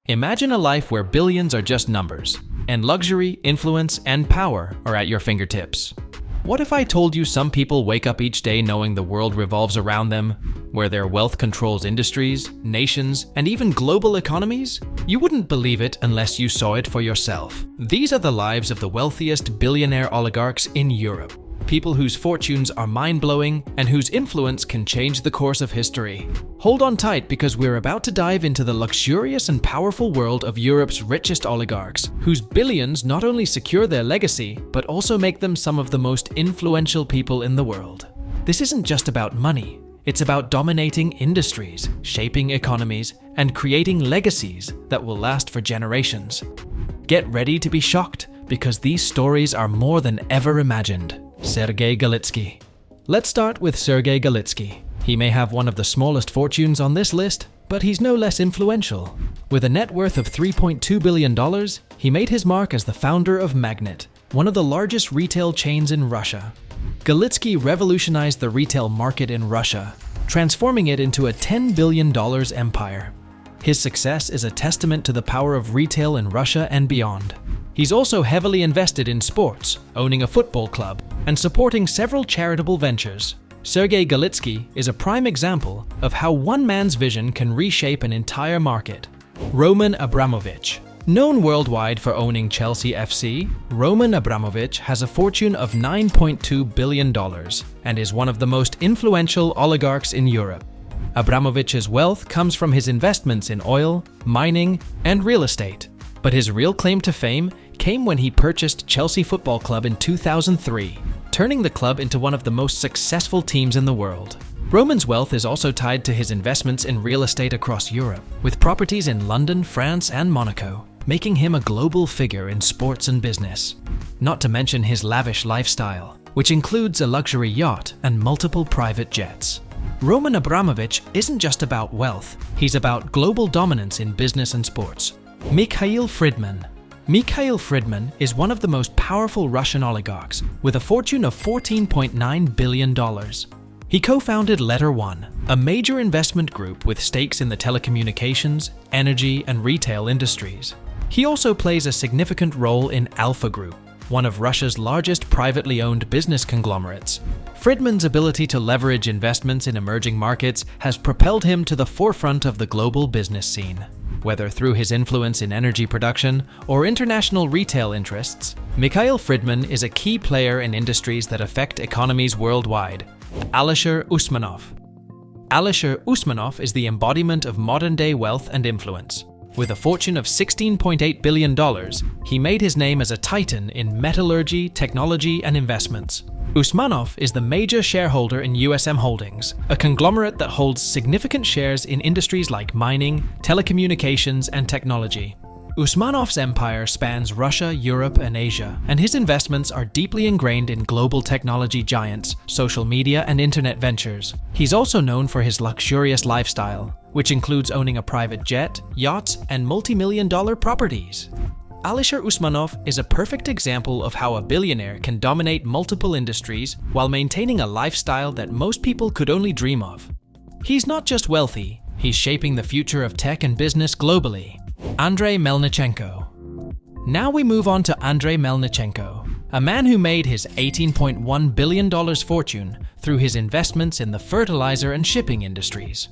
Imagine a life where billions are just numbers, and luxury, influence, and power are at your fingertips. What if I told you some people wake up each day knowing the world revolves around them, where their wealth controls industries, nations, and even global economies? You wouldn't believe it unless you saw it for yourself. These are the lives of the wealthiest billionaire oligarchs in Europe. People whose fortunes are mind-blowing and whose influence can change the course of history. Hold on tight because we're about to dive into the luxurious and powerful world of Europe's richest oligarchs, whose billions not only secure their legacy, but also make them some of the most influential people in the world. This isn't just about money. It's about dominating industries, shaping economies, and creating legacies that will last for generations. Get ready to be shocked because these stories are more than ever imagined. Sergei Galitsky. Let's start with Sergei Galitsky. He may have one of the smallest fortunes on this list, but he's no less influential. With a net worth of $3.2 billion, he made his mark as the founder of Magnit, one of the largest retail chains in Russia. Galitsky revolutionized the retail market in Russia, transforming it into a $10 billion empire. His success is a testament to the power of retail in Russia and beyond. He's also heavily invested in sports, owning a football club, and supporting several charitable ventures. Sergei Galitsky is a prime example of how one man's vision can reshape an entire market. Roman Abramovich. Known worldwide for owning Chelsea FC, Roman Abramovich has a fortune of $9.2 billion and is one of the most influential oligarchs in Europe. Abramovich's wealth comes from his investments in oil, mining, and real estate. But his real claim to fame came when he purchased Chelsea Football Club in 2003, turning the club into one of the most successful teams in the world. Roman's wealth is also tied to his investments in real estate across Europe, with properties in London, France, and Monaco, making him a global figure in sports and business. Not to mention his lavish lifestyle, which includes a luxury yacht and multiple private jets. Roman Abramovich isn't just about wealth, he's about global dominance in business and sports. Mikhail Fridman. Mikhail Fridman is one of the most powerful Russian oligarchs, with a fortune of $14.9 billion. He co-founded Letter One, a major investment group with stakes in the telecommunications, energy, and retail industries. He also plays a significant role in Alpha Group, one of Russia's largest privately owned business conglomerates. Fridman's ability to leverage investments in emerging markets has propelled him to the forefront of the global business scene. Whether through his influence in energy production or international retail interests, Mikhail Fridman is a key player in industries that affect economies worldwide. Alisher Usmanov. Alisher Usmanov is the embodiment of modern-day wealth and influence. With a fortune of $16.8 billion, he made his name as a titan in metallurgy, technology, and investments. Usmanov is the major shareholder in USM Holdings, a conglomerate that holds significant shares in industries like mining, telecommunications, and technology. Usmanov's empire spans Russia, Europe, and Asia, and his investments are deeply ingrained in global technology giants, social media, and internet ventures. He's also known for his luxurious lifestyle, which includes owning a private jet, yachts, and multi-million-dollar properties. Alisher Usmanov is a perfect example of how a billionaire can dominate multiple industries while maintaining a lifestyle that most people could only dream of. He's not just wealthy, he's shaping the future of tech and business globally. Andrei Melnichenko. Now we move on to Andrei Melnichenko, a man who made his $18.1 billion fortune through his investments in the fertilizer and shipping industries.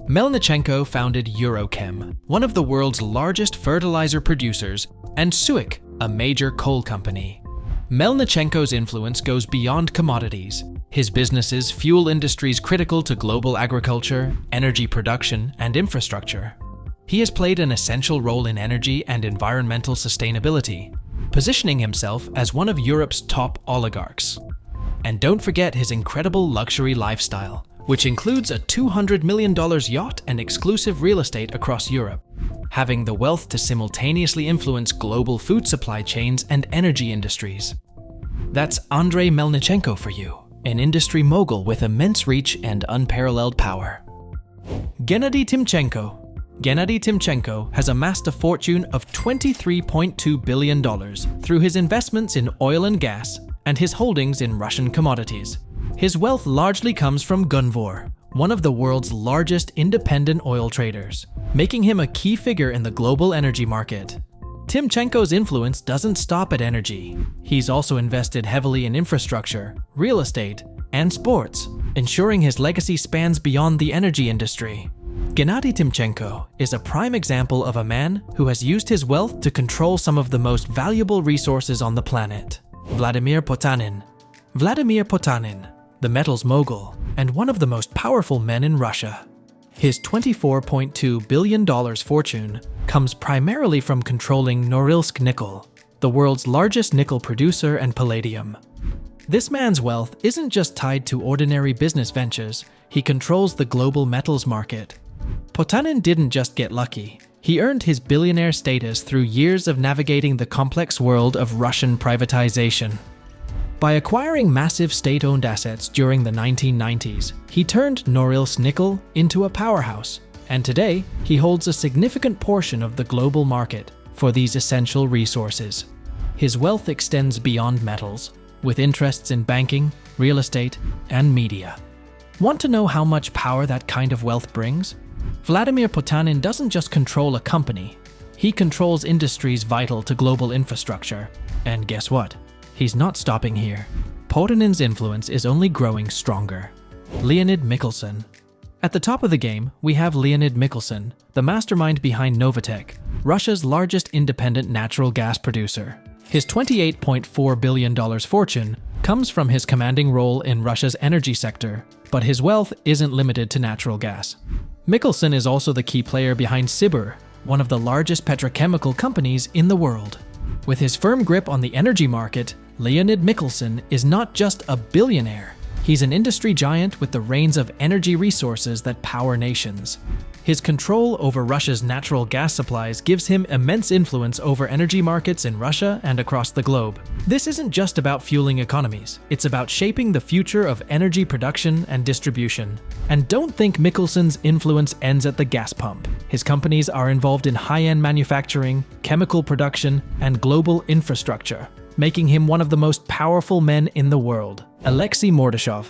Melnichenko founded Eurochem, one of the world's largest fertilizer producers, and Suik, a major coal company. Melnichenko's influence goes beyond commodities. His businesses fuel industries critical to global agriculture, energy production, and infrastructure. He has played an essential role in energy and environmental sustainability, positioning himself as one of Europe's top oligarchs. And don't forget his incredible luxury lifestyle, which includes a $200 million yacht and exclusive real estate across Europe, having the wealth to simultaneously influence global food supply chains and energy industries. That's Andrei Melnichenko for you, an industry mogul with immense reach and unparalleled power. Gennady Timchenko. Gennady Timchenko has amassed a fortune of $23.2 billion through his investments in oil and gas and his holdings in Russian commodities. His wealth largely comes from Gunvor, one of the world's largest independent oil traders, making him a key figure in the global energy market. Timchenko's influence doesn't stop at energy. He's also invested heavily in infrastructure, real estate, and sports, ensuring his legacy spans beyond the energy industry. Gennady Timchenko is a prime example of a man who has used his wealth to control some of the most valuable resources on the planet. Vladimir Potanin. Vladimir Potanin, the metals mogul, and one of the most powerful men in Russia. His $24.2 billion fortune comes primarily from controlling Norilsk Nickel, the world's largest nickel producer and palladium. This man's wealth isn't just tied to ordinary business ventures, he controls the global metals market. Potanin didn't just get lucky. He earned his billionaire status through years of navigating the complex world of Russian privatization. By acquiring massive state-owned assets during the 1990s, he turned Norilsk Nickel into a powerhouse, and today he holds a significant portion of the global market for these essential resources. His wealth extends beyond metals, with interests in banking, real estate, and media. Want to know how much power that kind of wealth brings? Vladimir Potanin doesn't just control a company, he controls industries vital to global infrastructure. And guess what? He's not stopping here. Potanin's influence is only growing stronger. Leonid Mikhelson. At the top of the game, we have Leonid Mikhelson, the mastermind behind Novatek, Russia's largest independent natural gas producer. His $28.4 billion fortune comes from his commanding role in Russia's energy sector, but his wealth isn't limited to natural gas. Mikhelson is also the key player behind Sibur, one of the largest petrochemical companies in the world. With his firm grip on the energy market, Leonid Mikhelson is not just a billionaire. He's an industry giant with the reins of energy resources that power nations. His control over Russia's natural gas supplies gives him immense influence over energy markets in Russia and across the globe. This isn't just about fueling economies, it's about shaping the future of energy production and distribution. And don't think Mikhelson's influence ends at the gas pump. His companies are involved in high-end manufacturing, chemical production, and global infrastructure, making him one of the most powerful men in the world. Alexei Mordashov.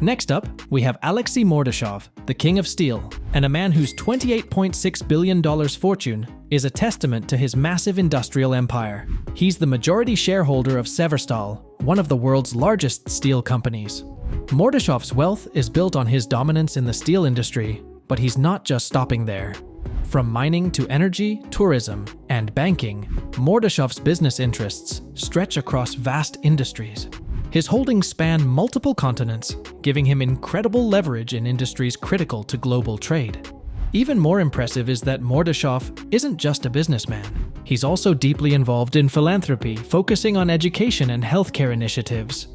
Next up, we have Alexei Mordashov, the King of Steel, and a man whose $28.6 billion fortune is a testament to his massive industrial empire. He's the majority shareholder of Severstal, one of the world's largest steel companies. Mordashov's wealth is built on his dominance in the steel industry, but he's not just stopping there. From mining to energy, tourism, and banking, Mordashov's business interests stretch across vast industries. His holdings span multiple continents, giving him incredible leverage in industries critical to global trade. Even more impressive is that Mordashov isn't just a businessman. He's also deeply involved in philanthropy, focusing on education and healthcare initiatives.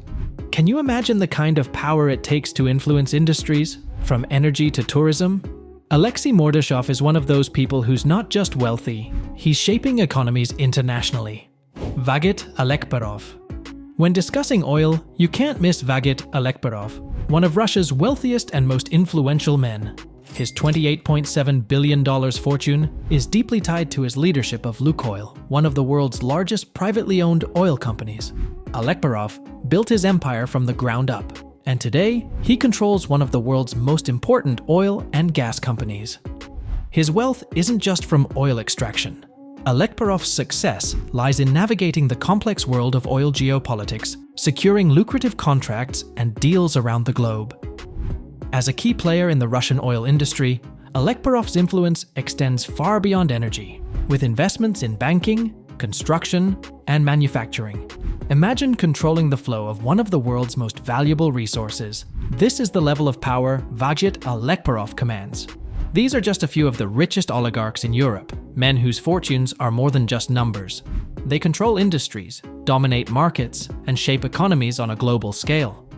Can you imagine the kind of power it takes to influence industries, from energy to tourism? Alexei Mordashov is one of those people who's not just wealthy, he's shaping economies internationally. Vagit Alekperov. When discussing oil, you can't miss Vagit Alekperov, one of Russia's wealthiest and most influential men. His $28.7 billion fortune is deeply tied to his leadership of Lukoil, one of the world's largest privately owned oil companies. Alekperov built his empire from the ground up, and today he controls one of the world's most important oil and gas companies. His wealth isn't just from oil extraction. Alekperov's success lies in navigating the complex world of oil geopolitics, securing lucrative contracts and deals around the globe. As a key player in the Russian oil industry, Alekperov's influence extends far beyond energy, with investments in banking, construction, and manufacturing. Imagine controlling the flow of one of the world's most valuable resources. This is the level of power Vagit Alekperov commands. These are just a few of the richest oligarchs in Europe, men whose fortunes are more than just numbers. They control industries, dominate markets, and shape economies on a global scale.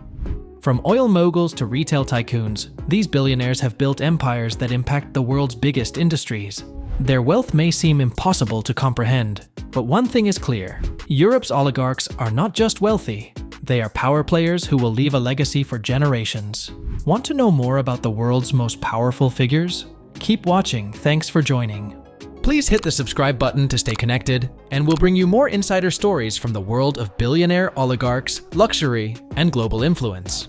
From oil moguls to retail tycoons, these billionaires have built empires that impact the world's biggest industries. Their wealth may seem impossible to comprehend, but one thing is clear: Europe's oligarchs are not just wealthy, they are power players who will leave a legacy for generations. Want to know more about the world's most powerful figures? Keep watching, thanks for joining. Please hit the subscribe button to stay connected, and we'll bring you more insider stories from the world of billionaire oligarchs, luxury, and global influence.